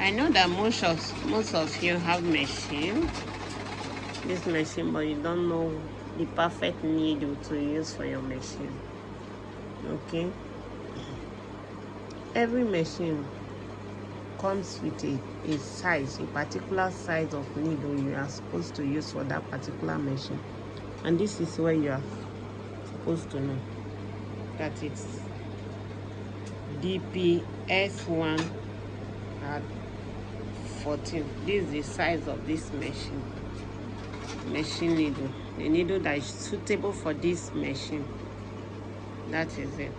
I know that most of you have this machine, but you don't know the perfect needle to use for your machine. Okay, every machine comes with a size, a particular size of needle you are supposed to use for that particular machine, and this is where you are supposed to know that it's DPS1 at 14. This is the size of this machine needle, the needle that is suitable for this machine. That is it.